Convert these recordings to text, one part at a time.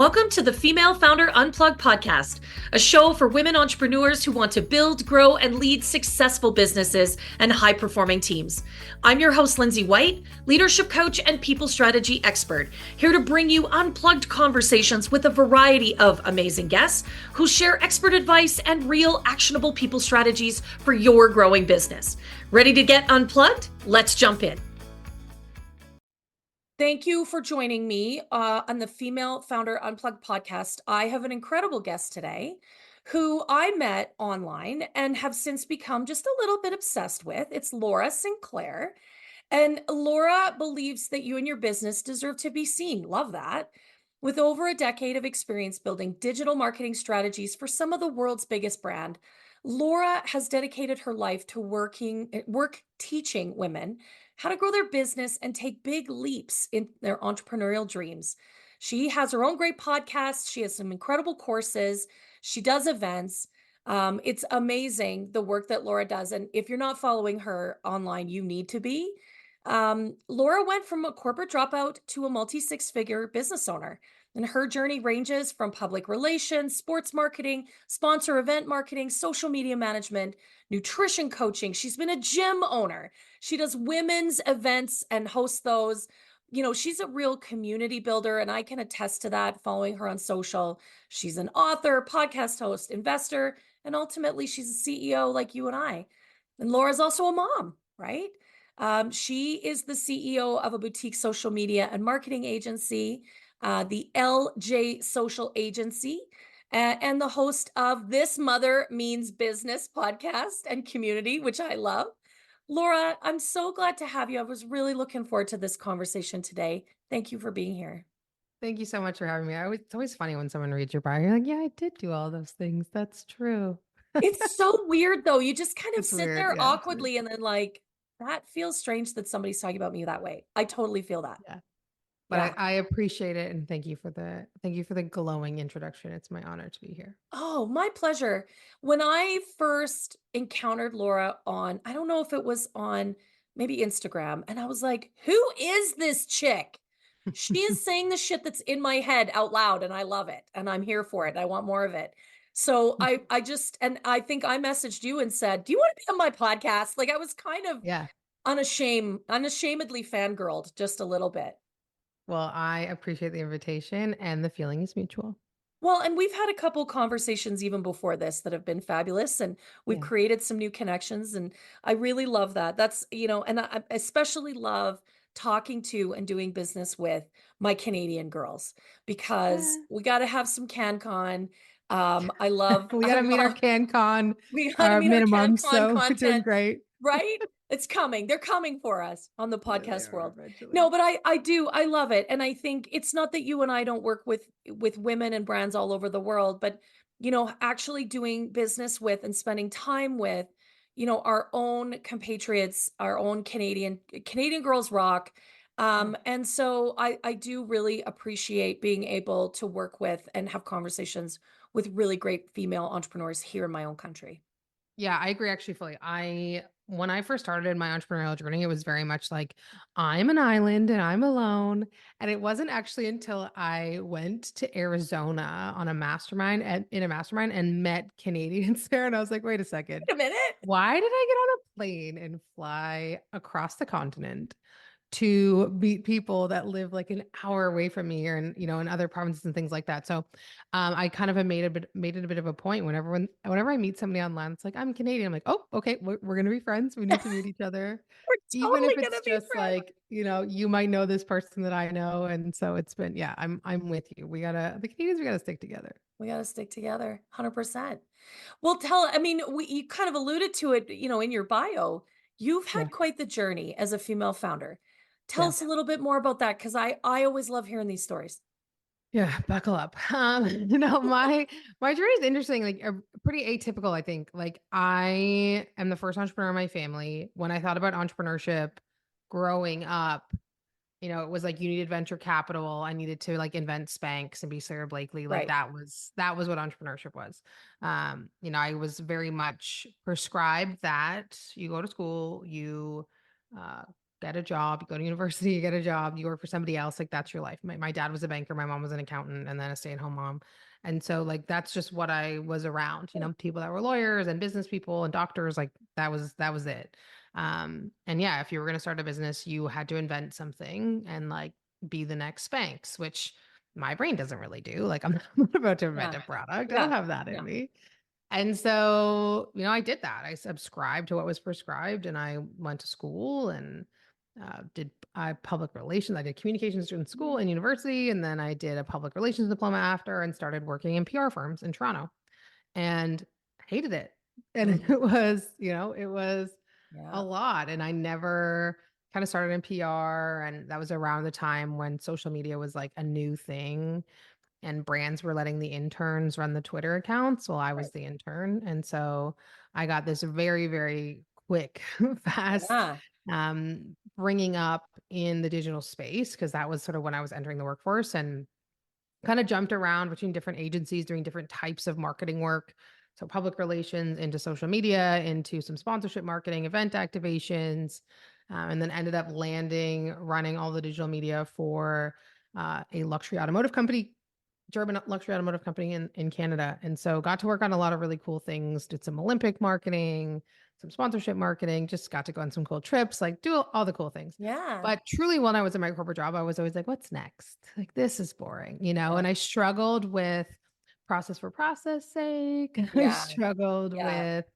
Welcome to the Female Founder Unplugged podcast, a show for women entrepreneurs who want to build, grow, and lead successful businesses and high-performing teams. I'm your host, Lindsay White, leadership coach and people strategy expert, here to bring you unplugged conversations with a variety of amazing guests who share expert advice and real actionable people strategies for your growing business. Ready to get unplugged? Let's jump in. Thank you for joining me on the Female Founder Unplugged podcast. I have an incredible guest today who I met online and have since become just a little bit obsessed with. It's Laura Sinclair. And Laura believes that you and your business deserve to be seen. Love that. With over a decade of experience building digital marketing strategies for some of the world's biggest brand, Laura has dedicated her life to work teaching women how to grow their business and take big leaps in their entrepreneurial dreams. She has her own great podcast. She has some incredible courses. She does events. It's amazing the work that Laura does. And if you're not following her online, you need to be. Laura went from a corporate dropout to a multi-six-figure business owner. And her journey ranges from public relations, sports marketing, sponsor event marketing, social media management, nutrition coaching. She's been a gym owner. She does women's events and hosts those. You know, she's a real community builder, and I can attest to that following her on social. She's an author, podcast host, investor, and ultimately she's a CEO like you and I. And Laura's also a mom, right? She is the CEO of a boutique social media and marketing agency, the LJ Social Agency, and the host of This Mother Means Business podcast and community, which I love. Laura, I'm so glad to have you. I was really looking forward to this conversation today. Thank you for being here. Thank you so much for having me. It's always funny when someone reads your bio. You're like, yeah, I did do all those things. That's true. It's so weird, though. You just kind of It's sit weird. there Yeah, it's weird. awkwardly and then like, that feels strange that somebody's talking about me that way. I totally feel that. Yeah. But Yeah. I appreciate it, and thank you for the glowing introduction. It's my honor to be here. Oh, my pleasure. When I first encountered Laura on, I don't know if it was on maybe Instagram, and I was like, who is this chick? She is saying the shit that's in my head out loud, and I love it, and I'm here for it. I want more of it. So and I think I messaged you and said, do you want to be on my podcast? Like I was kind of Yeah. unashamedly fangirled just a little bit. Well, I appreciate the invitation, and the feeling is mutual. Well, and we've had a couple conversations even before this that have been fabulous, and we've Yeah. created some new connections, and I really love that. That's, and I especially love talking to and doing business with my Canadian girls because Yeah. we got to have some CanCon. I love, We I got to meet our love, CanCon we got to meet our minimum, CanCon so we're doing content. great. Right? It's coming. They're coming for us on the Yeah, they podcast are world. eventually. No, but I love it. And I think it's not that you and I don't work with women and brands all over the world, but actually doing business with and spending time with, our own compatriots, our own Canadian girls rock. Yeah. And so I do really appreciate being able to work with and have conversations with really great female entrepreneurs here in my own country. Yeah, I agree actually fully. When I first started my entrepreneurial journey, it was very much like I'm an island and I'm alone. And it wasn't actually until I went to Arizona on a mastermind and in a mastermind and met Canadians there. And I was like, wait a second, Wait a minute. why did I get on a plane and fly across the continent to meet people that live like an hour away from me or in other provinces and things like that. So I kind of have made it a bit of a point whenever I meet somebody online, it's like, I'm Canadian. I'm like, oh, okay, we're gonna be friends. We need to meet each other. We're Even totally if it's gonna be just friends. like, you might know this person that I know. And so it's been, yeah, I'm with you. The Canadians, we gotta stick together. We gotta stick together, 100%. Well, you kind of alluded to it, in your bio. You've Yeah. had quite the journey as a female founder. Tell Yeah. us a little bit more about that, because I always love hearing these stories. Yeah, buckle up. My journey is interesting, like pretty atypical, I think. Like I am the first entrepreneur in my family. When I thought about entrepreneurship growing up, it was like you needed venture capital. I needed to like invent Spanx and be Sarah Blakely. Like Right. that was what entrepreneurship was. I was very much prescribed that you go to school, you uh get a job, you go to university, you get a job, you work for somebody else. Like that's your life. My dad was a banker, my mom was an accountant, and then a stay-at-home mom. And so like that's just what I was around, Yeah. people that were lawyers and business people and doctors, like that was it. And yeah, if you were going to start a business, you had to invent something and like be the next Spanx, which my brain doesn't really do. Like I'm not about to invent Yeah. a product. I don't Yeah. have that in Yeah. me. And so, I did that. I subscribed to what was prescribed and I went to school and did public relations. I did communications in school and university. And then I did a public relations diploma after and started working in PR firms in Toronto and hated it. And Mm. it was, it was a Yeah. lot. And I never kind of started in PR. And that was around the time when social media was like a new thing and brands were letting the interns run the Twitter accounts while I was Right. the intern. And so I got this very, very quick, fast Yeah. bringing up in the digital space because that was sort of when I was entering the workforce and kind of jumped around between different agencies doing different types of marketing work. So public relations into social media, into some sponsorship marketing, event activations, and then ended up landing running all the digital media for a luxury automotive company, German luxury automotive company in Canada. And so got to work on a lot of really cool things, did some Olympic marketing, some sponsorship marketing, just got to go on some cool trips, like do all the cool things. Yeah. But truly, when I was in my corporate job, I was always like, what's next? Like, this is boring, Yeah. And I struggled with process for process sake. I Yeah. struggled Yeah. with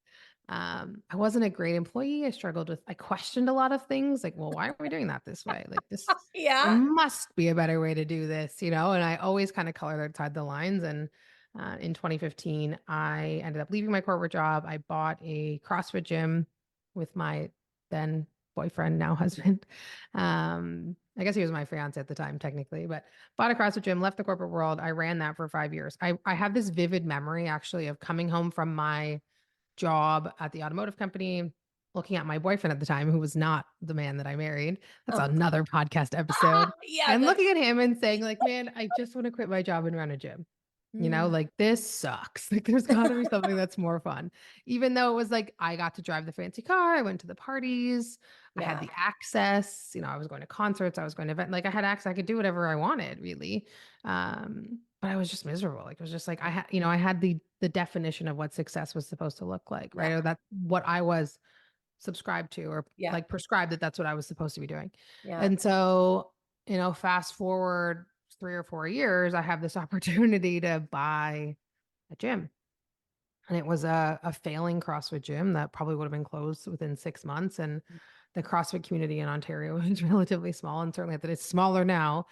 I wasn't a great employee. I questioned a lot of things like, well, why are we doing that this way? Like this, there Yeah. must be a better way to do this, And I always kind of colored outside the lines. And in 2015, I ended up leaving my corporate job. I bought a CrossFit gym with my then boyfriend, now husband. I guess he was my fiance at the time, technically, but bought a CrossFit gym, left the corporate world. I ran that for 5 years. I have this vivid memory actually of coming home from my job at the automotive company, looking at my boyfriend at the time, who was not the man that I married. That's Oh. another podcast episode. Yeah. And That's looking at him and saying, like, man, I just want to quit my job and run a gym. mm. Like this sucks. Like there's got to be something that's more fun. Even though it was like I got to drive the fancy car, I went to the parties, I had Yeah. the access, I was going to concerts, I was going to event, like I had access, I could do whatever I wanted, really. But I was just miserable. Like it was just like I had the definition of what success was supposed to look like, Yeah. right? Or that's what I was subscribed to or Yeah. like prescribed that that's what I was supposed to be doing. Yeah. And so, fast forward 3 or 4 years, I have this opportunity to buy a gym. And it was a failing CrossFit gym that probably would have been closed within 6 months. And the CrossFit community in Ontario is relatively small, and certainly that it's smaller now,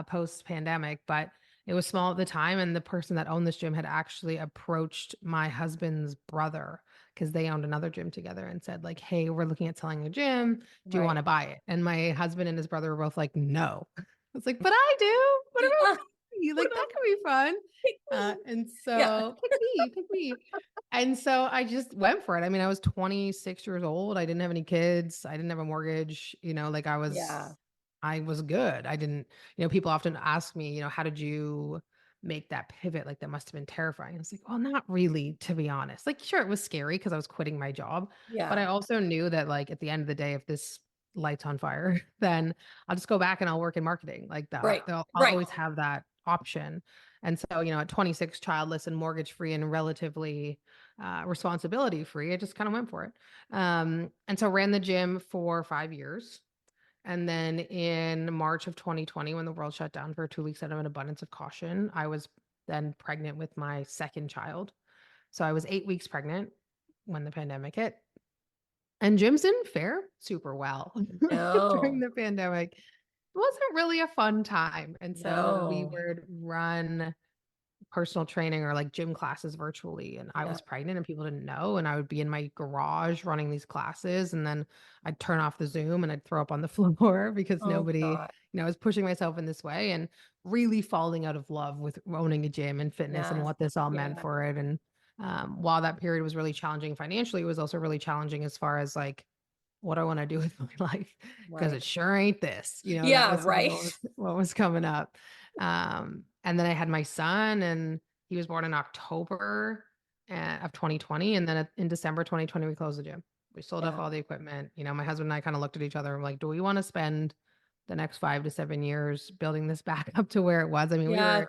post pandemic, but it was small at the time. And the person that owned this gym had actually approached my husband's brother because they owned another gym together and said, like, hey, we're looking at selling a gym. Do you want Right. to buy it? And my husband and his brother were both like, no. I was like, but I do. What about me? What Like, that about could be fun. pick me? And Yeah. so pick me. And so I just went for it. I mean, I was 26 years old. I didn't have any kids. I didn't have a mortgage, like Yeah. I was good. I didn't, people often ask me, how did you make that pivot? Like that must have been terrifying. I was like, well, not really, to be honest. Like, sure, it was scary because I was quitting my job, but I Yeah. also knew that like at the end of the day, if this light's on fire, then I'll just go back and I'll work in marketing like that. Right. I'll Right. always have that option. And so, at 26, childless and mortgage free and relatively responsibility free, I just kind of went for it. And so ran the gym for 5 years. And then in March of 2020, when the world shut down for 2 weeks out of an abundance of caution, I was then pregnant with my second child. So I was 8 weeks pregnant when the pandemic hit. And gyms didn't fare super well during No. the pandemic. It wasn't really a fun time. And so we No. would run personal training or like gym classes virtually, and I Yeah. was pregnant and people didn't know, and I would be in my garage running these classes, and then I'd turn off the Zoom and I'd throw up on the floor because Oh nobody, God. I was pushing myself in this way and really falling out of love with owning a gym and fitness and Yeah. what this all meant Yeah. for it. And while that period was really challenging financially, it was also really challenging as far as like what I want to do with my life because Right. it sure ain't this, that Yeah. was sort of Right. what was coming up. And then I had my son and he was born in October of 2020. And then in December 2020, we closed the gym. We sold off Yeah. all the equipment. My husband and I kind of looked at each other and were like, do we want to spend the next 5 to 7 years building this back up to where it was? I mean, Yeah.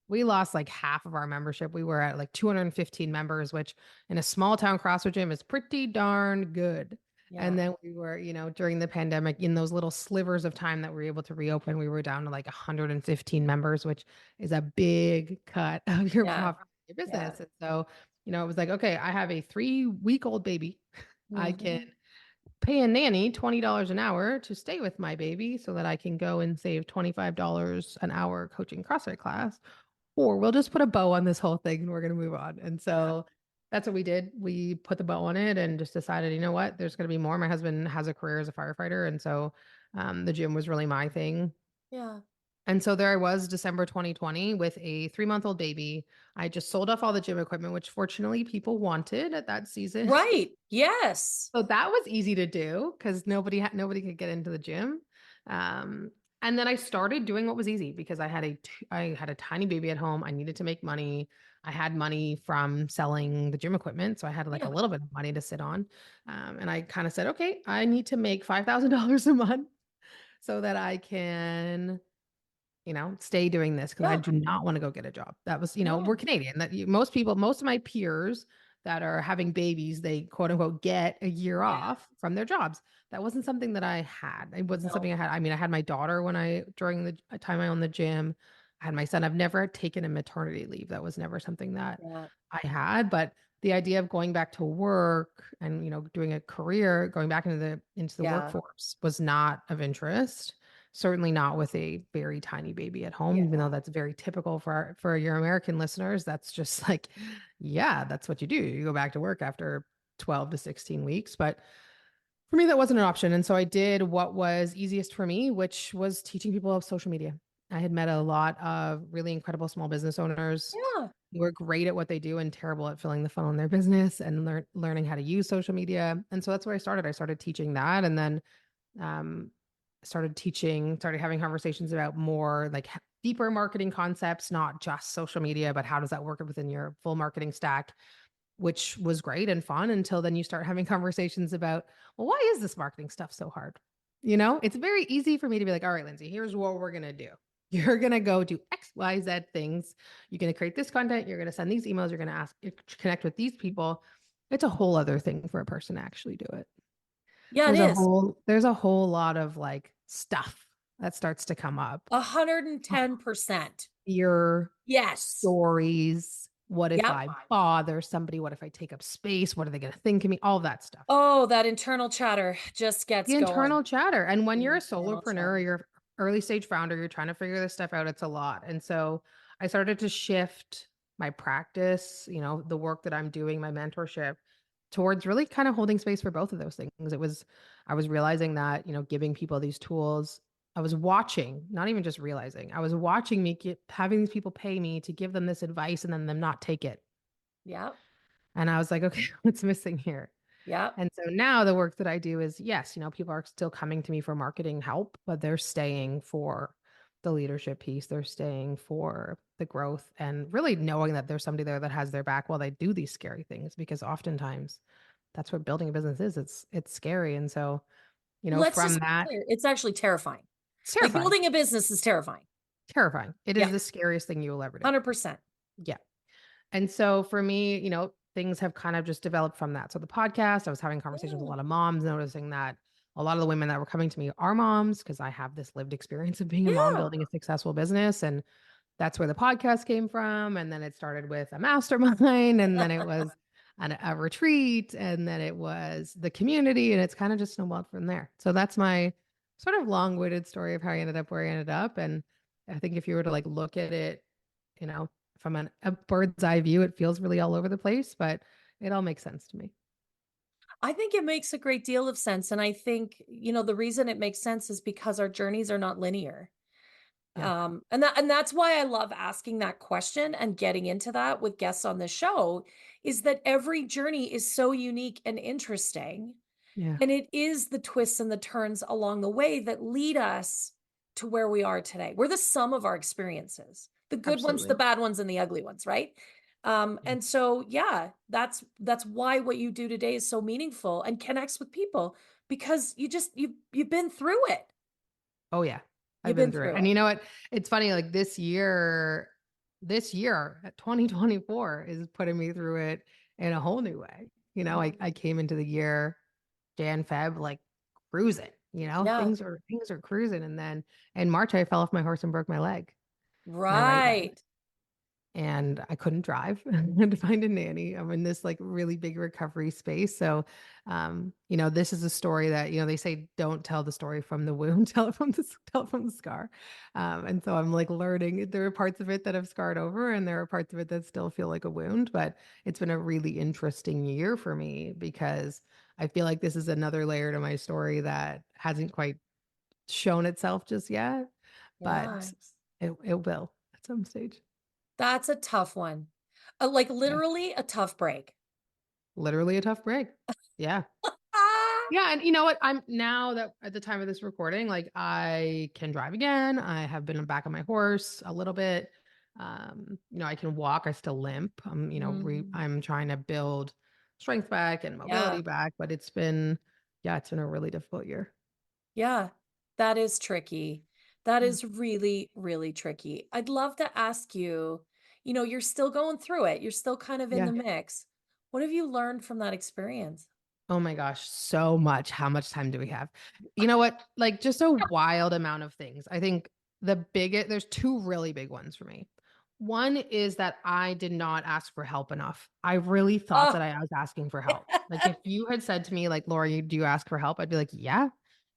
we lost like half of our membership. We were at like 215 members, which in a small town CrossFit gym is pretty darn good. And Yeah. then we were, during the pandemic, in those little slivers of time that we were able to reopen, we were down to like 115 members, which is a big cut of your Yeah. profit, your Yeah. business. And so, it was like, okay, I have a 3-week-old baby. I can Mhm. pay a nanny $20 an hour to stay with my baby so that I can go and save $25 an hour coaching CrossFit class, or we'll just put a bow on this whole thing and we're going to move on. And Yeah. so that's what we did. We put the bow on it and just decided, you know what, there's going to be more. My husband has a career as a firefighter. And so the gym was really my thing. Yeah. And so there I was, December 2020, with a 3-month-old baby. I just sold off all the gym equipment, which fortunately people wanted at that season. Right. Yes. So that was easy to do because nobody could get into the gym. Um, and then I started doing what was easy because I had a tiny baby at home. I needed to make money. I had money from selling the gym equipment, so I had like a Yeah. little bit of money to sit on. And I kind of said, okay, I need to make $5,000 a month so that I can stay doing this because I Yeah. do not want to go get a job. That was, we're No. Canadian. Most of my peers that are having babies, they quote unquote get a year Yeah. off from their jobs. That wasn't something that I had. It wasn't No. something I had. I mean, I had my daughter during the time I owned the gym. I had my son. I've never taken a maternity leave. That was never something that Yeah. I had. But the idea of going back to work and doing a career, going back into the Yeah. workforce was not of interest. Certainly not with a very tiny baby at home, even though Yeah. that's very typical for your American listeners. That's just like, yeah, that's what you do. You go back to work after 12 to 16 weeks. But for me, that wasn't an option. And so I did what was easiest for me, which was teaching people of social media. I had met a lot of really incredible small business owners Yeah. who were great at what they do and terrible at filling the funnel in their business and learning how to use social media. And so that's where I started. I started teaching that. And then um, started having conversations about more like deeper marketing concepts, not just social media, but how does that work within your full marketing stack, which was great and fun until then you start having conversations about, well, why is this marketing stuff so hard? It's very easy for me to be like, all right, Lindsay, here's what we're going to do. You're going to go do X, Y, Z things. You're going to create this content. You're going to send these emails. You're going to connect with these people. It's a whole other thing for a person to actually do it. Yeah, it There's a is. whole lot of like stuff that starts to come up. 110%. Your Yes. stories. What if Yep. I bother somebody? What if I take up space? What are they going to think of me? All that stuff. Oh, that internal chatter just The gets going. internal chatter. And when The you're a internal solopreneur, chatter. you're early stage founder, you're trying to figure this stuff out. It's a lot. And so I started to shift my practice, the work that I'm doing, my mentorship towards really kind of holding space for both of those things. I was realizing that, giving people these tools, I was watching, not even just realizing, I was watching having these people pay me to give them this advice and then them not take it. Yep. And I was like, okay, what's missing here? Yep. And so now the work that I do is, yes, people are still coming to me for marketing help, but they're staying for the leadership piece. They're staying for the growth and really knowing that there's somebody there that has their back while they do these scary things, because oftentimes that's what building a business is. It's scary. And so, Let's from just be that, clear. It's actually terrifying. it's Like terrifying, building a business is terrifying. terrifying. It is Yeah. the scariest thing you will ever do. 100%. Yeah. And so for me, things have kind of just developed from that. So the podcast, I was having conversations with a Yeah. lot of moms, noticing that a lot of the women that were coming to me are moms because I have this lived experience of being a mom Yeah. building a successful business. And that's where the podcast came from. And then it started with a mastermind, and then it was a retreat, and then it was the community. And it's kind of just snowballed from there. So that's my sort of long-winded story of how I ended up where I ended up. And I think if you were to like look at it, you know, from a bird's eye view, it feels really all over the place, but it all makes sense to me. I think it makes a great deal of sense. And I think, the reason it makes sense is because our journeys are not linear. Yeah, And that's why I love asking that question and getting into that with guests on the show, is that every journey is so unique and interesting. yeah, And it is the twists and the turns along the way that lead us to where we are today. We're the sum of our experiences, the good ones, the absolutely. bad ones, and the ugly ones, right? Yeah. And so, yeah, that's why what you do today is so meaningful and connects with people because you've been through it. Oh yeah. I've You've been been through it. through And it. you know what? It's funny, like this year, 2024 is putting me through it in a whole new way. I Mhm. came into the year Jan, Feb, like cruising, Yeah, things are cruising. And then in March I fell off my horse and broke my right leg. right. And I couldn't drive. I had to find a nanny. I'm in this like really big recovery space. So, this is a story that, they say don't tell the story from the wound, tell it from the scar. And so I'm like learning. There are parts of it that have scarred over, and there are parts of it that still feel like a wound. But it's been a really interesting year for me because I feel like this is another layer to my story that hasn't quite shown itself just yet, but Yes. it will at some stage. That's a tough one. Like Yeah. literally a tough break. Literally a tough break. Yeah. Ah! Yeah, and you know what? I'm now that at the time of this recording, like I can drive again. I have been back on my horse a little bit. I can walk. I still limp. Mm, I'm trying to build strength back and mobility yeah. back, but it's been a really difficult year. Yeah. That is tricky. That Yeah. is really, really tricky. I'd love to ask you, you're still going through it. You're still kind of in Yeah. the mix. What have you learned from that experience? Oh my gosh, so much. How much time do we have? You know what? Like just a wild amount of things. I think there's two really big ones for me. One is that I did not ask for help enough. I really thought Oh, that I was asking for help. Like if you had said to me, like, Laura, do you ask for help? I'd be like, yeah.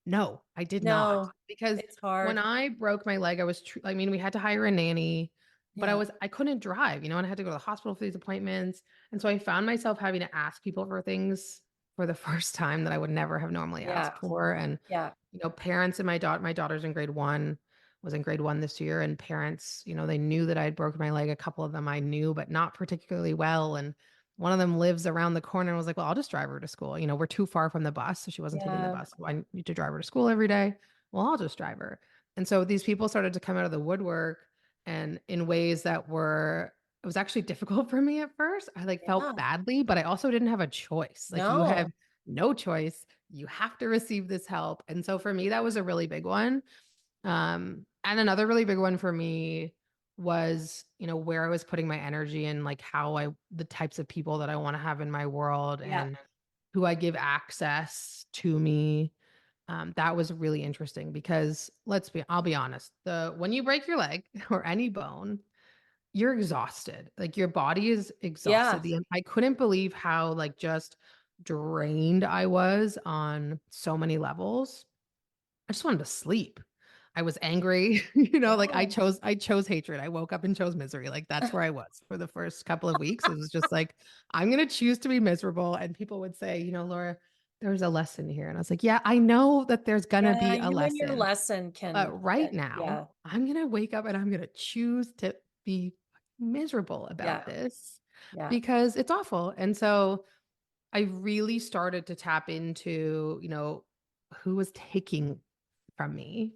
No, I did not. no, Because it's when hard. I broke my leg, I mean, we had to hire a nanny, but Yeah. I couldn't drive, and I had to go to the hospital for these appointments. And so I found myself having to ask people for things for the first time that I would never have normally Yeah. asked for. And, Yeah. parents and my daughter's in grade one, was in grade one this year. And parents, they knew that I had broken my leg. A couple of them I knew, but not particularly well. And one of them lives around the corner and was like, well, I'll just drive her to school. We're too far from the bus. So she wasn't taking the Yeah. bus. So I need to drive her to school every day. Well, I'll just drive her. And so these people started to come out of the woodwork and in ways that it was actually difficult for me at first. I like felt Yeah. badly, but I also didn't have a choice. Like you have No. no choice. You have to receive this help. And so for me, that was a really big one. And another really big one for me was, where I was putting my energy and like the types of people that I want to have in my world Yeah. and who I give access to me. That was really interesting because I'll be honest, when you break your leg or any bone, you're exhausted. Like your body is Yeah. exhausted. I couldn't believe how like just drained I was on so many levels. I just wanted to sleep. I was angry, like Yeah. I chose hatred. I woke up and chose misery. Like that's where I was for the first couple of weeks. It was just like, I'm going to choose to be miserable. And people would say, Laura, there's a lesson here. And I was like, yeah, I know that there's going to Yeah. be a You and your lesson. lesson But can right get, now, yeah. I'm going to wake up and I'm going to choose to be miserable about Yeah. this Yeah. because it's awful. And so I really started to tap into, who was taking from me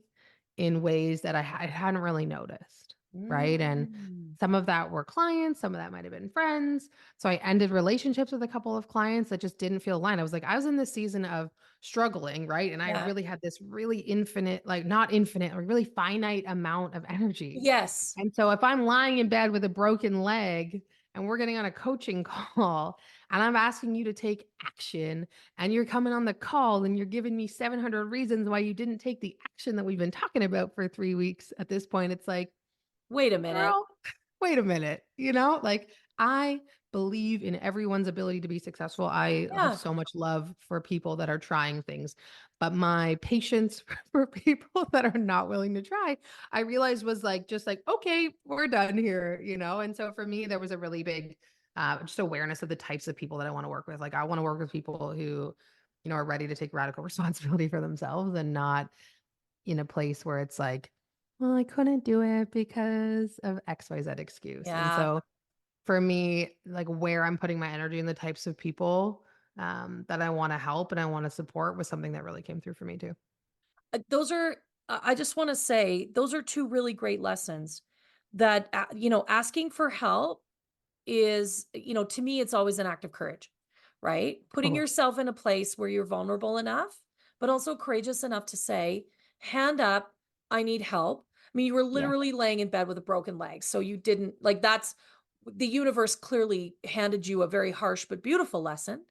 in ways that I hadn't really noticed. Right. And Mm. some of that were clients, some of that might have been friends. So I ended relationships with a couple of clients that just didn't feel aligned. I was in this season of struggling. Right. And I Yeah. really had this really infinite, like not infinite, or really finite amount of energy. Yes. And so if I'm lying in bed with a broken leg and we're getting on a coaching call and I'm asking you to take action and you're coming on the call and you're giving me 700 reasons why you didn't take the action that we've been talking about for 3 weeks at this point, it's like, Wait a minute. girl, wait a minute. Like I believe in everyone's ability to be successful. I have Yeah. so much love for people that are trying things, but my patience for people that are not willing to try, I realized was like, just like, okay, we're done here. And so for me, there was a really big, just awareness of the types of people that I want to work with. Like I want to work with people who, are ready to take radical responsibility for themselves and not in a place where it's like, well, I couldn't do it because of XYZ excuse. And Yeah. so for me, like where I'm putting my energy and the types of people that I want to help and I want to support was something that really came through for me too. Those are, I just want to say, those are two really great lessons that, asking for help is, to me, it's always an act of courage, right? Putting Oh, yourself in a place where you're vulnerable enough, but also courageous enough to say, hand up, I need help. I mean, you were yeah. literally laying in bed with a broken leg. So you didn't like that's the universe clearly handed you a very harsh but beautiful lesson.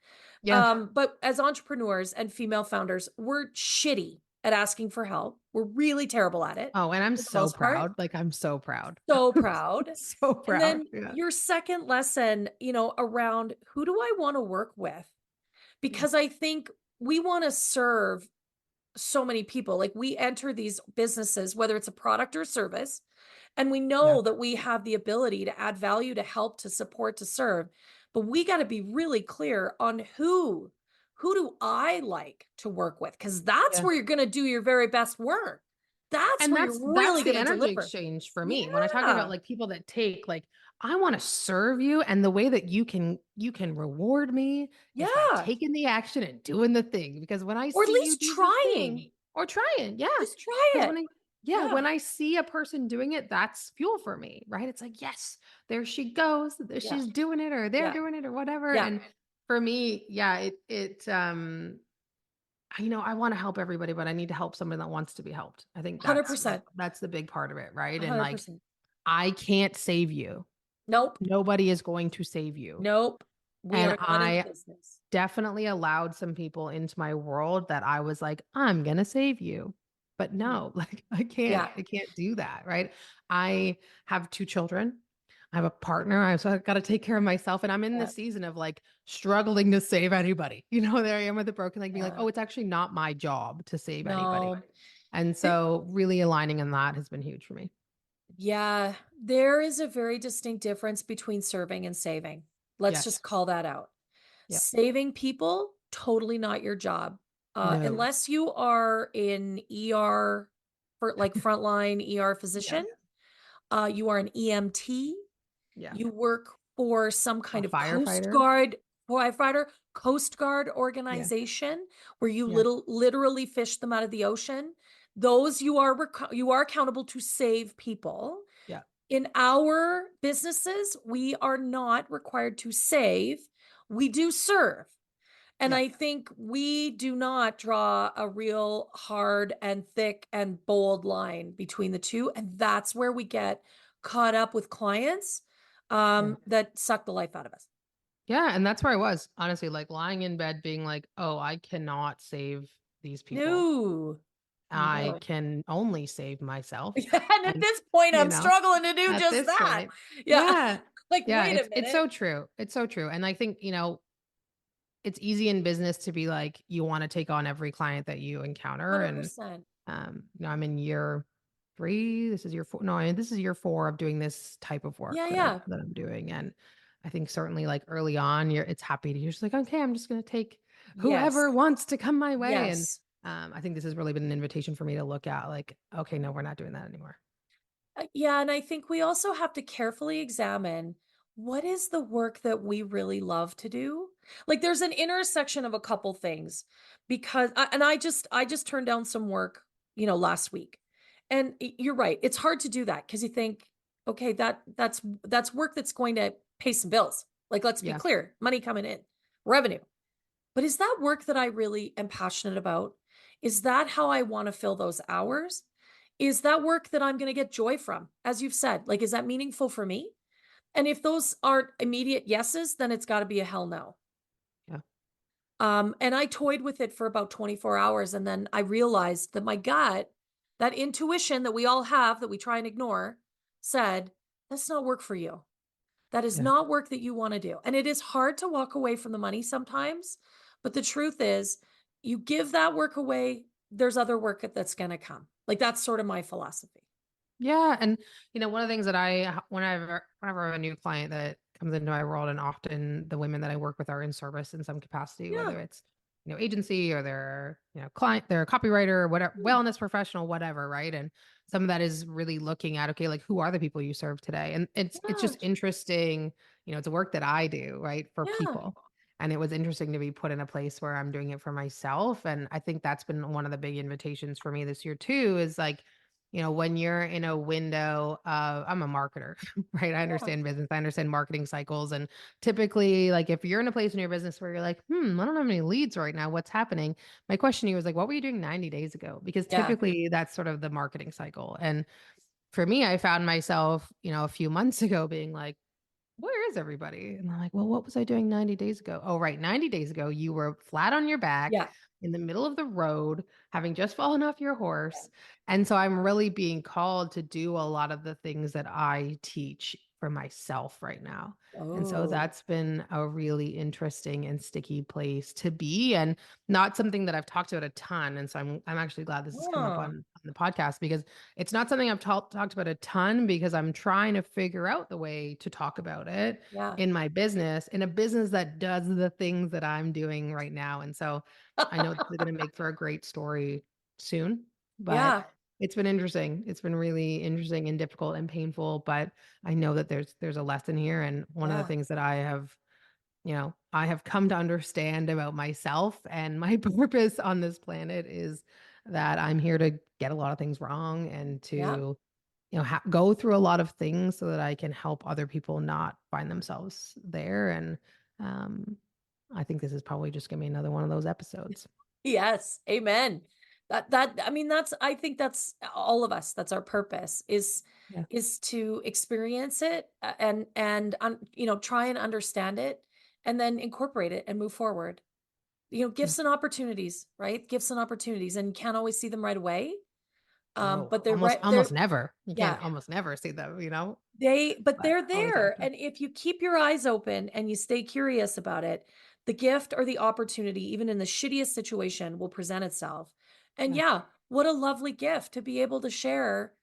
Yeah. But as entrepreneurs and female founders, we're shitty at asking for help. We're really terrible at it Oh, and I'm for the so most part. proud. Like, I'm so proud. So proud. So And proud. then Yeah. your second lesson, around who do I want to work with? Yeah. Because I think we want to serve so many people. Like we enter these businesses, whether it's a product or service, and we Yeah. know that we have the ability to add value, to help, to support, to serve. But we got to be really clear on who do I like to work with? Because that's Yeah. where you're going to do your very best work. That's And where that's you're that's really the going to energy deliver. exchange for me. When I talk about Yeah. like people that take like I want to serve you and the way that you can reward me is by Yeah. taking the action and doing the thing because when I Or at see you least do the thing trying. or trying, yeah. Just try Cuz it. when Yeah. I see a person doing it, that's fuel for me, right? It's like, yes, there she goes. There Yeah. she's doing it or they're Yeah. doing it or whatever. Yeah. And for me, yeah, I want to help everybody, but I need to help someone that wants to be helped. I think that's 100%. that's the big part of it, right? And like 100%. I can't save you. Nope. Nobody is going to save you. Nope. We And are not in the I business. definitely allowed some people into my world that I was like, I'm going to save you. But Mhm. no, like I can't Yeah. I can't do that, right? I have two children. I have a partner. So I've got to take care of myself. And I'm in Yeah. this season of like struggling to save anybody. There I am with a broken leg, being like, Yeah. oh, it's actually not my job to save anybody. No. And Th- so really aligning in that has been huge for me. Yeah. There is a very distinct difference between serving and saving. Let's just Yes. call that out. Yep. Saving people, totally not your job. No. Unless you are in ER for like frontline ER Yeah. physician, you are an EMT. Yeah. You work for some A kind of firefighter. firefighter, Coast Guard Yeah. organization where you Yeah. literally fish them out of the ocean. Those you are accountable to save people. Yeah. In our businesses, we are not required to save. We do serve. And Yeah. I think we do not draw a real hard and thick and bold line between the two. And that's where we get caught up with clients Yeah. that suck the life out of us. Yeah. And that's where I was, honestly, like lying in bed being like, oh, I cannot save these people. No, I no. can only save myself. Yeah, and at And, this point, you I'm know, struggling to do at just this that. point, Yeah. yeah. Like, Yeah. wait a It's minute. so true. It's so true. And I think, it's easy in business to be like, you want to take on every client that you encounter. And 100%. I'm in year 3. This is year 4. No, I mean, this is year 4 of doing this type of work Yeah, that I'm yeah. that I'm doing. And I think certainly like early on, it's happy to you're just like, okay, I'm just gonna take Yes. whoever wants to come my way. And Yes. I think this has really been an invitation for me to look at like, okay, no, we're not doing that anymore. Yeah, and I think we also have to carefully examine what is the work that we really love to do? Like there's an intersection of a couple things because and I just turned down some work, last week. And you're right. It's hard to do that because you think, okay, that's work that's going to pay some bills. Like let's be Yeah. clear, money coming in, revenue. But is that work that I really am passionate about? Is that how I want to fill those hours? Is that work that I'm going to get joy from? As you've said, like, is that meaningful for me? And if those aren't immediate yeses, then it's got to be a hell no. Yeah. And I toyed with it for about 24 hours. And then I realized that my gut, that intuition that we all have that we try and ignore, said, that's not work for you. That is Yeah. not work that you want to do. And it is hard to walk away from the money sometimes. But the truth is, you give that work away, there's other work that's going to come. Like that's sort of my philosophy. Yeah. And one of the things that whenever I have a new client that comes into my world, and often the women that I work with are in service in some capacity, Yeah. whether it's agency or they're client, they're a copywriter, whatever, wellness professional, whatever, right? And some of that is really looking at, okay, like who are the people you serve today? And it's Yeah. just interesting, it's a work that I do, right, for Yeah. people. And it was interesting to be put in a place where I'm doing it for myself. And I think that's been one of the big invitations for me this year too, is like when you're in a window of, I'm a marketer, right? I Yeah. understand business, I understand marketing cycles. And typically, like if you're in a place in your business where you're like, I don't have any leads right now, what's happening? My question to you was like, what were you doing 90 days ago? Because Yeah. typically that's sort of the marketing cycle. And for me, I found myself, a few months ago being like, where is everybody? And I'm like, well, what was I doing 90 days ago? Oh, right. 90 days ago, you were flat on your back Yeah. in the middle of the road, having just fallen off your horse. And so I'm really being called to do a lot of the things that I teach for myself right now. And so Oh, that's been a really interesting and sticky place to be, and not something that I've talked about a ton. And so I'm actually glad this has come up oh, on the podcast, because it's not something I've talked about a ton, because I'm trying to figure out the way to talk about it yeah. in my business, in a business that does the things that I'm doing right now. And so I know it's going to make for a great story soon, but Yeah. it's been interesting. It's been really interesting and difficult and painful, but I know that there's a lesson here. And one of the Yeah. things that I have come to understand about myself and my purpose on this planet is that I'm here to get a lot of things wrong, and Yeah. to go through a lot of things so that I can help other people not find themselves there. And um, I think this is probably just gonna be another one of those episodes. Yes. Amen. I mean, I think that's all of us. That's our purpose Yeah, is to experience it and try and understand it and then incorporate it and move forward. yeah. Gifts and opportunities, right? Gifts and opportunities, and you can't always see them right away. No, But they're almost right there. almost never. You Yeah. can't almost never see them. But But they're always out there, there. and if you keep your eyes open and you stay curious about it, the gift or the opportunity, even in the shittiest situation, will present itself. And Yeah, yeah, what a lovely gift to be able to share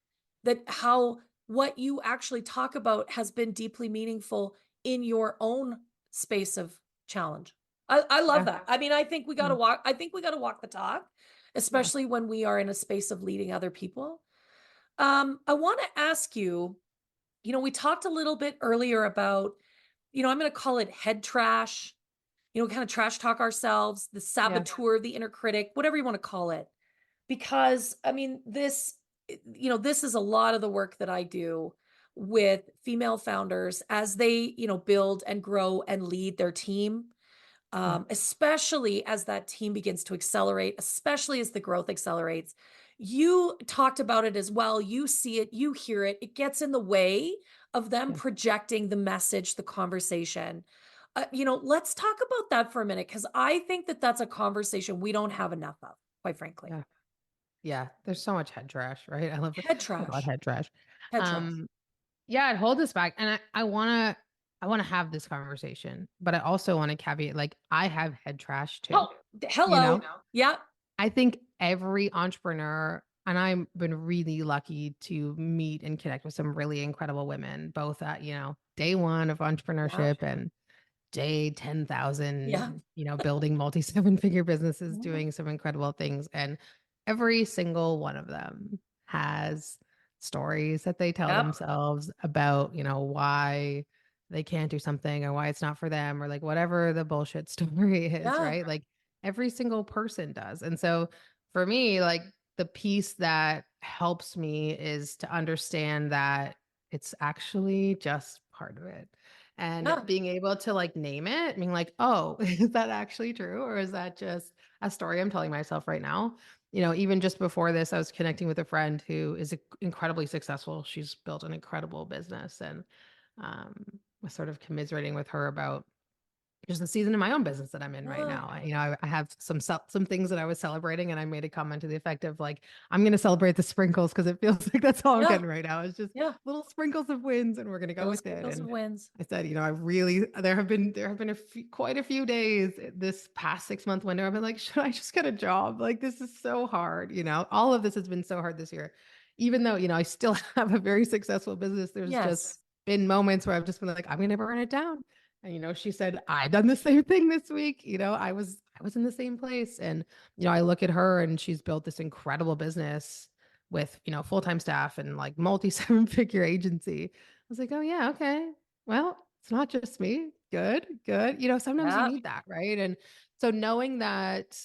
that how what you actually talk about has been deeply meaningful in your own space of challenge. I love yeah, that. I mean, yeah, I think we gotta walk the talk, yeah, especially when we are in a space of leading other people. I want to ask you, we talked a little bit earlier about, I'm going to call it head trash, kind of trash talk ourselves, the yeah, saboteur, the inner critic, whatever you want to call it. Because I mean, this is a lot of the work that I do with female founders as they, build and grow and lead their team, yeah, especially as that team begins to accelerate, especially as the growth accelerates. You talked about it as well. You see it, you hear it. It gets in the way of them yeah, projecting the message, the conversation. Let's talk about that for a minute because I think that that's a conversation we don't have enough of, quite frankly. yeah. Yeah, there's so much head trash, right? I love it. Head I love trash, head trash. head trash. Um, yeah, it holds us back. And I wanna have this conversation, but I also want to caveat, like, I have head trash too. Oh, You hello. know, Yeah, I think every entrepreneur, and I've been really lucky to meet and connect with some really incredible women, both at, day one of yeah, entrepreneurship and day yeah. 10,000, building multi seven figure businesses, Mhm. doing some incredible things. And every single one of them has stories that they tell Yep. themselves about, why they can't do something, or why it's not for them, or like whatever the bullshit story is, Yeah. right? Like every single person does. And so for me, like the piece that helps me is to understand that it's actually just part of it, and Yeah. being able to like name it, being like, oh, is that actually true? Or is that just a story I'm telling myself right now? Even just before this, I was connecting with a friend who is incredibly successful. She's built an incredible business, and was sort of commiserating with her about just the season of my own business that I'm in right Yeah. now. I have some things that I was celebrating, and I made a comment to the effect of like, I'm going to celebrate the sprinkles because it feels like that's all I'm Yeah. getting right now. It's just Yeah. little sprinkles of wins, and we're going to go Little with it. sprinkles of And wins. I said, there have been quite a few days this past 6 month window. I've been like, should I just get a job? Like this is so hard. All of this has been so hard this year, even though I still have a very successful business. There's just Yes. been moments where I've just been like, I'm going to burn it down. And she said, I done the same thing this week. I was in the same place. And I look at her, and she's built this incredible business with, full-time staff and like multi seven-figure agency. I was like, oh yeah, okay. Well, it's not just me. Good, good. Sometimes you Yeah. need that, right? And so knowing that,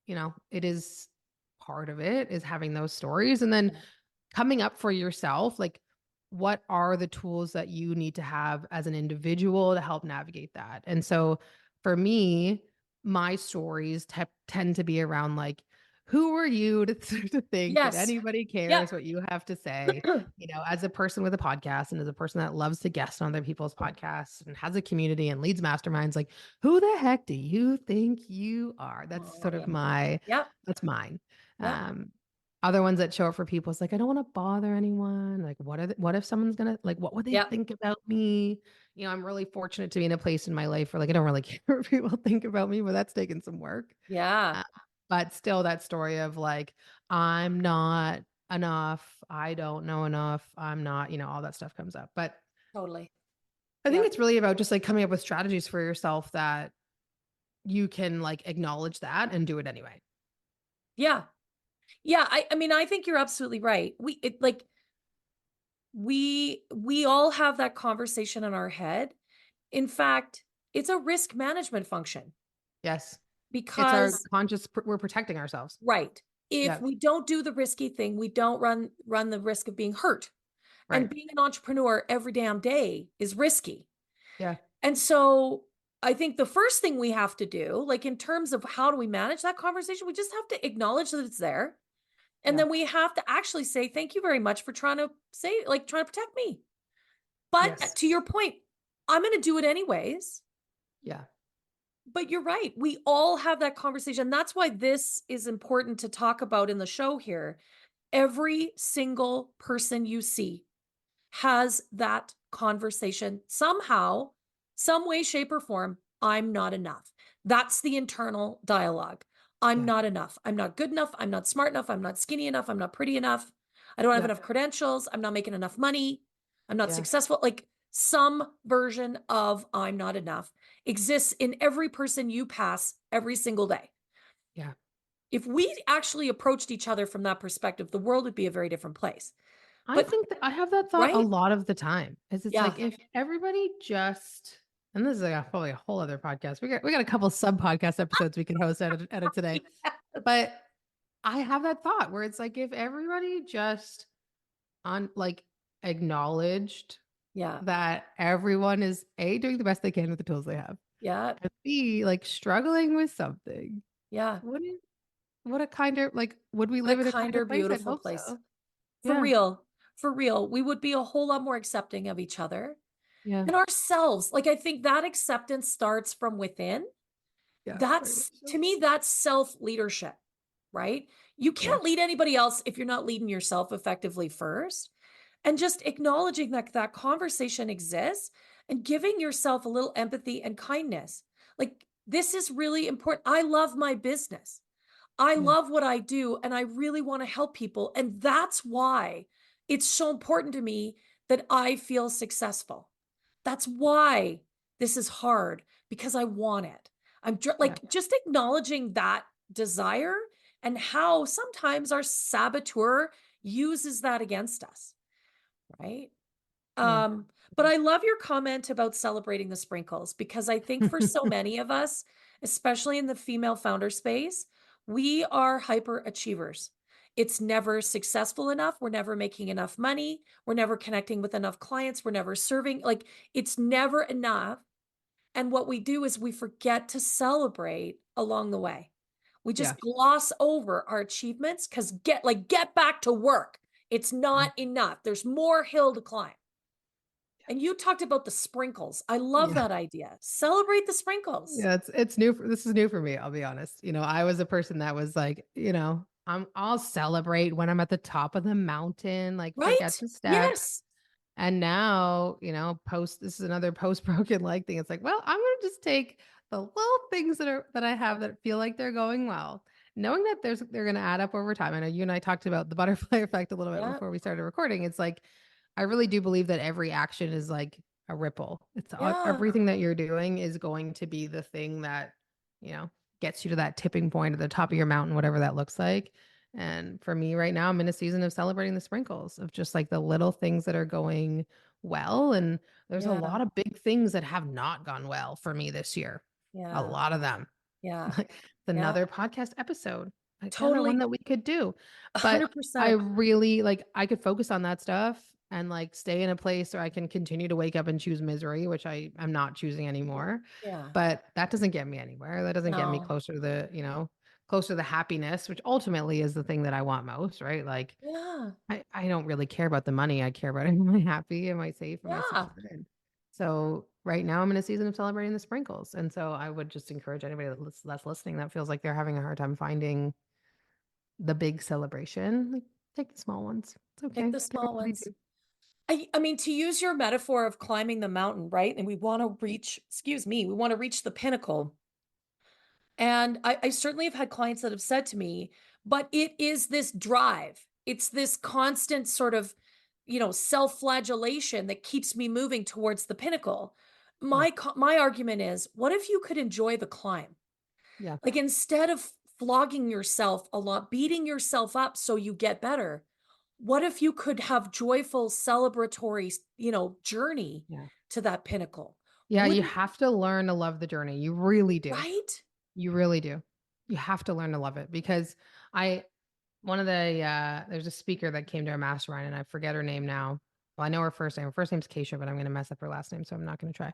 it is part of it is having those stories. And then coming up for yourself, like what are the tools that you need to have as an individual to help navigate that? And so for me, my stories tend to be around like, who are you to think that Yes. anybody Yep. cares what you have to say? You know, as a person with a podcast and as a person that loves to guest on other people's podcasts and has a community and leads masterminds, like, who the heck do you think you are? That's Oh, sort of yeah. Yep. that's mine. Yep. Um, Other ones that show up for people, it's like, I don't want to bother anyone. Like, what if someone's gonna like, what would they Yep. think about me? You know, I'm really fortunate to be in a place in my life where like I don't really care what people think about me, but that's taken some work. Yeah. Uh, but still, that story of like, I'm not enough, I don't know enough, I'm not, you know, all that stuff comes up. But Totally. I think Yep. it's really about just like coming up with strategies for yourself that you can like acknowledge that and do it anyway. Yeah. Yeah. I mean, I think you're absolutely right. Like we all have that conversation in our head. In fact, it's a risk management function Yes. It's our because we're protecting ourselves. right, if Yeah. we don't do the risky thing, we don't run the risk of being hurt. And Right. being an entrepreneur every damn day is risky. Yeah. And so I think the first thing we have to do, like in terms of how do we manage that conversation, we just have to acknowledge that it's there. And Yeah. then we have to actually say, thank you very much for trying to say, like, trying to protect me. But Yes. to your point, I'm going to do it anyways. Yeah. But you're right. We all have that conversation. That's why this is important to talk about in the show here. Every single person you see has that conversation somehow, some way, shape, or form. I'm not enough. That's the internal dialogue. I'm Yeah. not enough. I'm not good enough. I'm not smart enough. I'm not skinny enough. I'm not pretty enough. I don't have Yeah. enough credentials. I'm not making enough money. I'm not Yeah. successful. Like some version of I'm not enough exists in every person you pass every single day. Yeah. If we actually approached each other from that perspective, the world would be a very different place. I But think that I have that thought a right? lot of the time. Is it's Yeah. like if everybody just and this is like probably a whole other podcast. We got a couple sub podcast episodes we can host at it today. But I have that thought where it's like if everybody just on like acknowledged Yeah. that everyone is A, doing the best they can with the tools they have, Yeah. and B, like struggling with something. Yeah. Wouldn't what a kinder like would we What a live in a kinder kinder, place? I'd beautiful hope place. so. For Yeah. real. For real. We would be a whole lot more accepting of each other Yeah. and ourselves. Like, I think that acceptance starts from within. Yeah. Very much That's, so. to me, that's self leadership, right? You Yeah. can't lead anybody else if you're not leading yourself effectively first. And just acknowledging that that conversation exists and giving yourself a little empathy and kindness. Like, this is really important. I love my business. I Yeah. love what I do and I really want to help people. And that's why it's so important to me that I feel successful. That's why this is hard because I want it. Yeah. Like just acknowledging that desire and how sometimes our saboteur uses that against us, right? Yeah. Um, but I love your comment about celebrating the sprinkles because I think for so many of us, especially in the female founder space, we are hyper achievers. It's never successful enough. We're never making enough money. We're never connecting with enough clients. We're never serving. Like it's never enough. And what we do is we forget to celebrate along the way. We Yeah. just gloss over our achievements because get back to work. It's Yeah. not enough. There's more hill to climb. And you talked about the sprinkles. I love Yeah. that idea. Celebrate the sprinkles. Yeah, it's new this is new for me, I'll be honest. You know, I was a person that was like, you know, I'll celebrate when I'm at the top of the mountain, like forget Right? the steps. Yes. And now, you know, this is another post broken leg thing. It's like, well, I'm gonna just take the little things that I have that feel like they're going well, knowing that they're gonna add up over time. I know you and I talked about the butterfly effect a little bit Yeah. before we started recording. It's like I really do believe that every action is like a ripple. Yeah. Everything that you're doing is going to be the thing that, you know, gets you to that tipping point at the top of your mountain, whatever that looks like. And for me right now, I'm in a season of celebrating the sprinkles of just like the little things that are going well. And there's a Yeah. lot of big things that have not gone well for me this year. A Yeah. lot of them. Yeah. Like Yeah. another podcast episode. like the other one Totally. that we could do. But I 100%. really like I could focus on that stuff and like stay in a place where I can continue to wake up and choose misery, which I am not choosing anymore. Yeah. But that doesn't get me anywhere. That doesn't get me No. closer to the, closer to the happiness, which ultimately is the thing that I want most, right? Like Yeah. I don't really care about the money. I care about am I happy? Am I safe? Am I Yeah. supported? So right now I'm in a season of celebrating the sprinkles. And so I would just encourage anybody that's listening that feels like they're having a hard time finding the big celebration, like take the small ones. It's Pick okay. the small Everybody ones. do. I mean, to use your metaphor of climbing the mountain, right? And we want to reach, excuse me, we want to reach the pinnacle. And I certainly have had clients that have said to me, but it is this drive. It's this constant sort of, self-flagellation that keeps me moving towards the pinnacle. Yeah. My argument is, what if you could enjoy the climb? Yeah. Like instead of flogging yourself a lot, beating yourself up so you get better, what if you could have joyful celebratory, journey Yeah. to that pinnacle? Yeah. You Wouldn't have to learn to love the journey. You really do. right? You really do. You have to learn to love it because I, one of the, there's a speaker that came to our mastermind and I forget her name now. Well, I know her first name. Her first name's Keisha, but I'm going to mess up her last name. So I'm not going to try.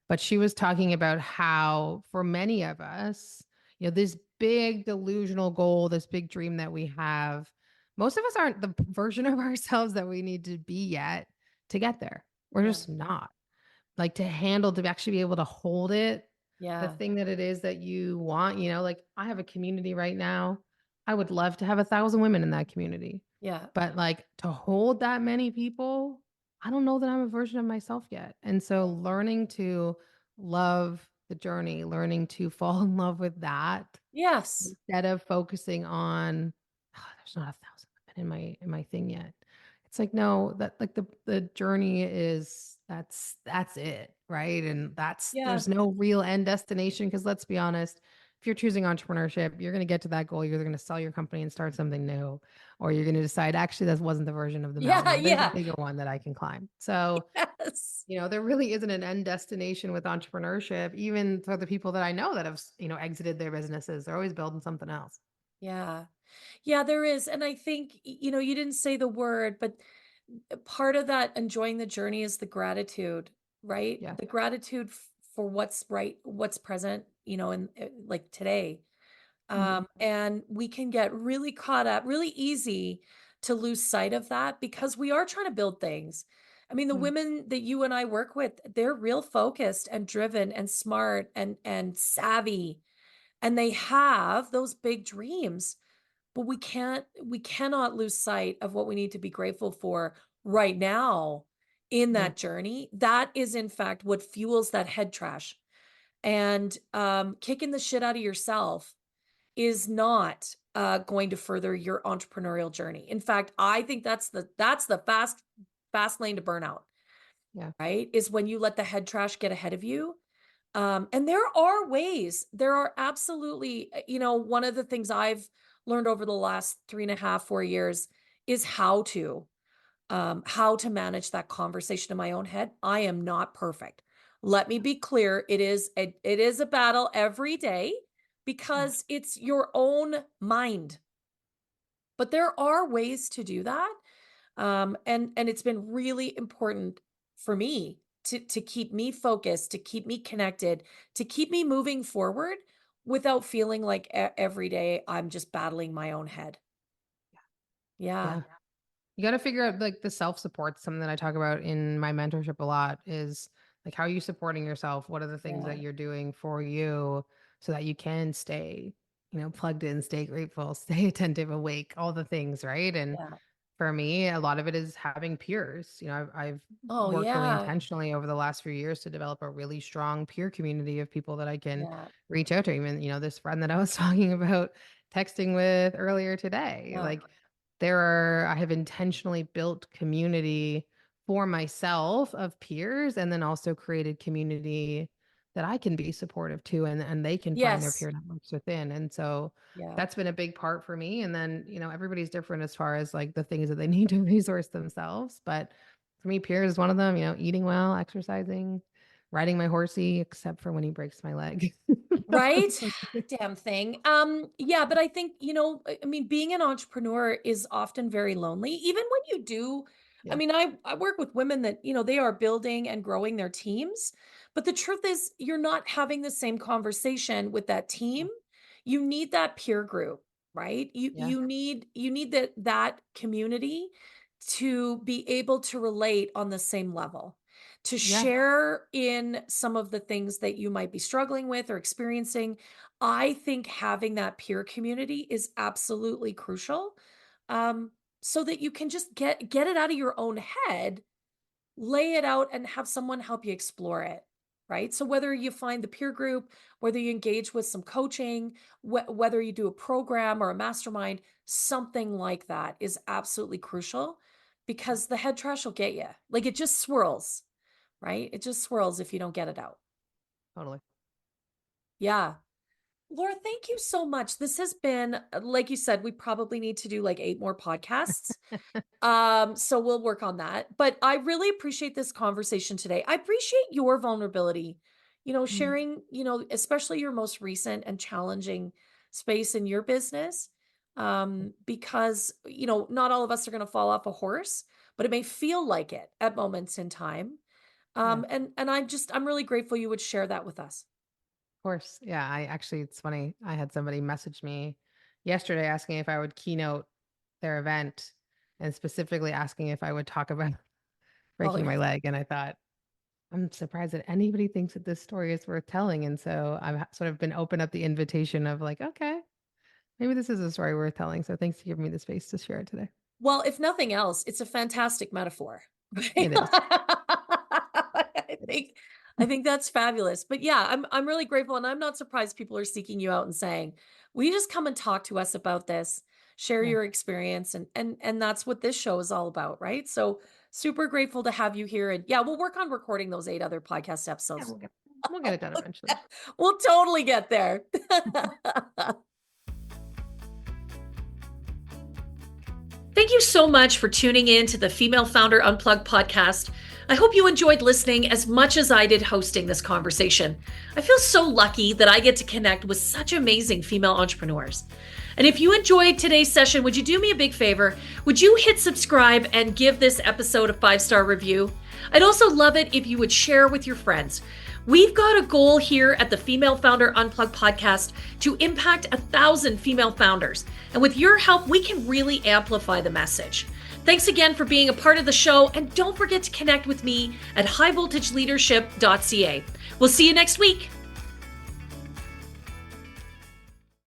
But she was talking about how for many of us, this big delusional goal, this big dream that we have, most of us aren't the version of ourselves that we need to be yet to get there. We're Yeah. just not. Like to handle, to actually be able to hold it, the Yeah. thing that it is that you want, like I have a community right now. I would love to have 1,000 women in that community. Yeah. But like to hold that many people, I don't know that I'm a version of myself yet. And so learning to love the journey, learning to fall in love with that Yes. instead of focusing on, "Oh, there's not 1,000 women in my thing yet." It's like, no, that like the journey is that's it, right? And Yeah. there's no real end destination because let's be honest, if you're choosing entrepreneurship, you're going to get to that goal. You're either going to sell your company and start something new, or you're going to decide actually that wasn't the version of the Yeah. mountain. There's a Yeah. bigger one that I can climb. So Yes. there really isn't an end destination with entrepreneurship, even for the people that I know that have, exited their businesses. They're always building something else. Yeah. Yeah, there is. And I think, you didn't say the word, but part of that enjoying the journey is the gratitude, right? Yeah. The gratitude for what's right, what's present, in like today. Mhm. And we can get really caught up, really easy to lose sight of that because we are trying to build things. I mean, the Yeah. women that you and I work with, they're real focused and driven and smart and savvy, and they have those big dreams, but we cannot lose sight of what we need to be grateful for right now in Yeah. that journey. That is in fact what fuels that head trash. And kicking the shit out of yourself is not going to further your entrepreneurial journey. In fact, I think that's the fast lane to burnout, Yeah. right? Is when you let the head trash get ahead of you. And there are ways. There are absolutely, one of the things I've learned over the last 3.5, 4 years is how to manage that conversation in my own head. I am not perfect. Let me be clear. It is a battle every day Yeah. because it's your own mind. But there are ways to do that. And it's been really important for me to keep me focused, to keep me connected, to keep me moving forward without feeling like every day I'm just battling my own head. Yeah. Yeah. You got to figure out like the self support, something that I talk about in my mentorship a lot is like, how are you supporting yourself? What are the things that Yeah. you're doing for you so that you can stay, plugged in, stay grateful, stay attentive, awake, all the things, right? And Yeah. for me, a lot of it is having peers. I've Oh, worked really yeah. intentionally over the last few years to develop a really strong peer community of people that I can Yeah. reach out to. Even, this friend that I was talking about texting with earlier today. Yeah. Like I have intentionally built community for myself of peers and then also created community that I can be supportive to and they can find their Yes. peer networks within. And so Yeah. that's been a big part for me. And then, everybody's different as far as like the things that they need to resource themselves. But for me, peers is one of them, eating well, exercising, riding my horsey, except for when he breaks my leg. Right? Damn thing. Yeah, but I think, I mean, being an entrepreneur is often very lonely. Even when you do, I Yeah. mean, I work with women that, they are building and growing their teams, but the truth is you're not having the same conversation with that team. Yeah. You need that peer group, right? You Yeah. you need that community to be able to relate on the same level, to Yeah. share in some of the things that you might be struggling with or experiencing. I think having that peer community is absolutely crucial, um, so that you can just get it out of your own head, lay it out, and have someone help you explore it. Right. So whether you find the peer group, whether you engage with some coaching, whether you do a program or a mastermind, something like that is absolutely crucial, because the head trash will get you. Like, it just swirls, right? It just swirls if you don't get it out. Totally. Yeah. Laura, thank you so much. This has been, like you said, we probably need to do like 8 more podcasts. So we'll work on that. But I really appreciate this conversation today. I appreciate your vulnerability, Mm. sharing, especially your most recent and challenging space in your business. Because, not all of us are going to fall off a horse, but it may feel like it at moments in time. Yeah. And I'm really grateful you would share that with us. Of course. Yeah. I actually, it's funny. I had somebody message me yesterday asking if I would keynote their event and specifically asking if I would talk about Oh, breaking yeah. my leg. And I thought, I'm surprised that anybody thinks that this story is worth telling. And so sort of been open up the invitation of like, okay, maybe this is a story worth telling. So thanks for giving me the space to share it today. Well, if nothing else, it's a fantastic metaphor, right? It is. I It is. think I think that's fabulous. But yeah, I'm really grateful, and I'm not surprised people are seeking you out and saying, "Will you just come and talk to us about this? Share Yeah. your experience." And that's what this show is all about, right? So super grateful to have you here. And yeah, we'll work on recording those 8 other podcast Yeah. episodes. We'll get it done eventually. We'll totally get there. Thank you so much for tuning in to the Female Founder Unplugged podcast. I hope you enjoyed listening as much as I did hosting this conversation. I feel so lucky that I get to connect with such amazing female entrepreneurs. And if you enjoyed today's session, would you do me a big favor? Would you hit subscribe and give this episode a 5-star review? I'd also love it if you would share with your friends. We've got a goal here at the Female Founder Unplugged podcast to impact 1,000 female founders. And with your help, we can really amplify the message. Thanks again for being a part of the show. And don't forget to connect with me at highvoltageleadership.ca. We'll see you next week.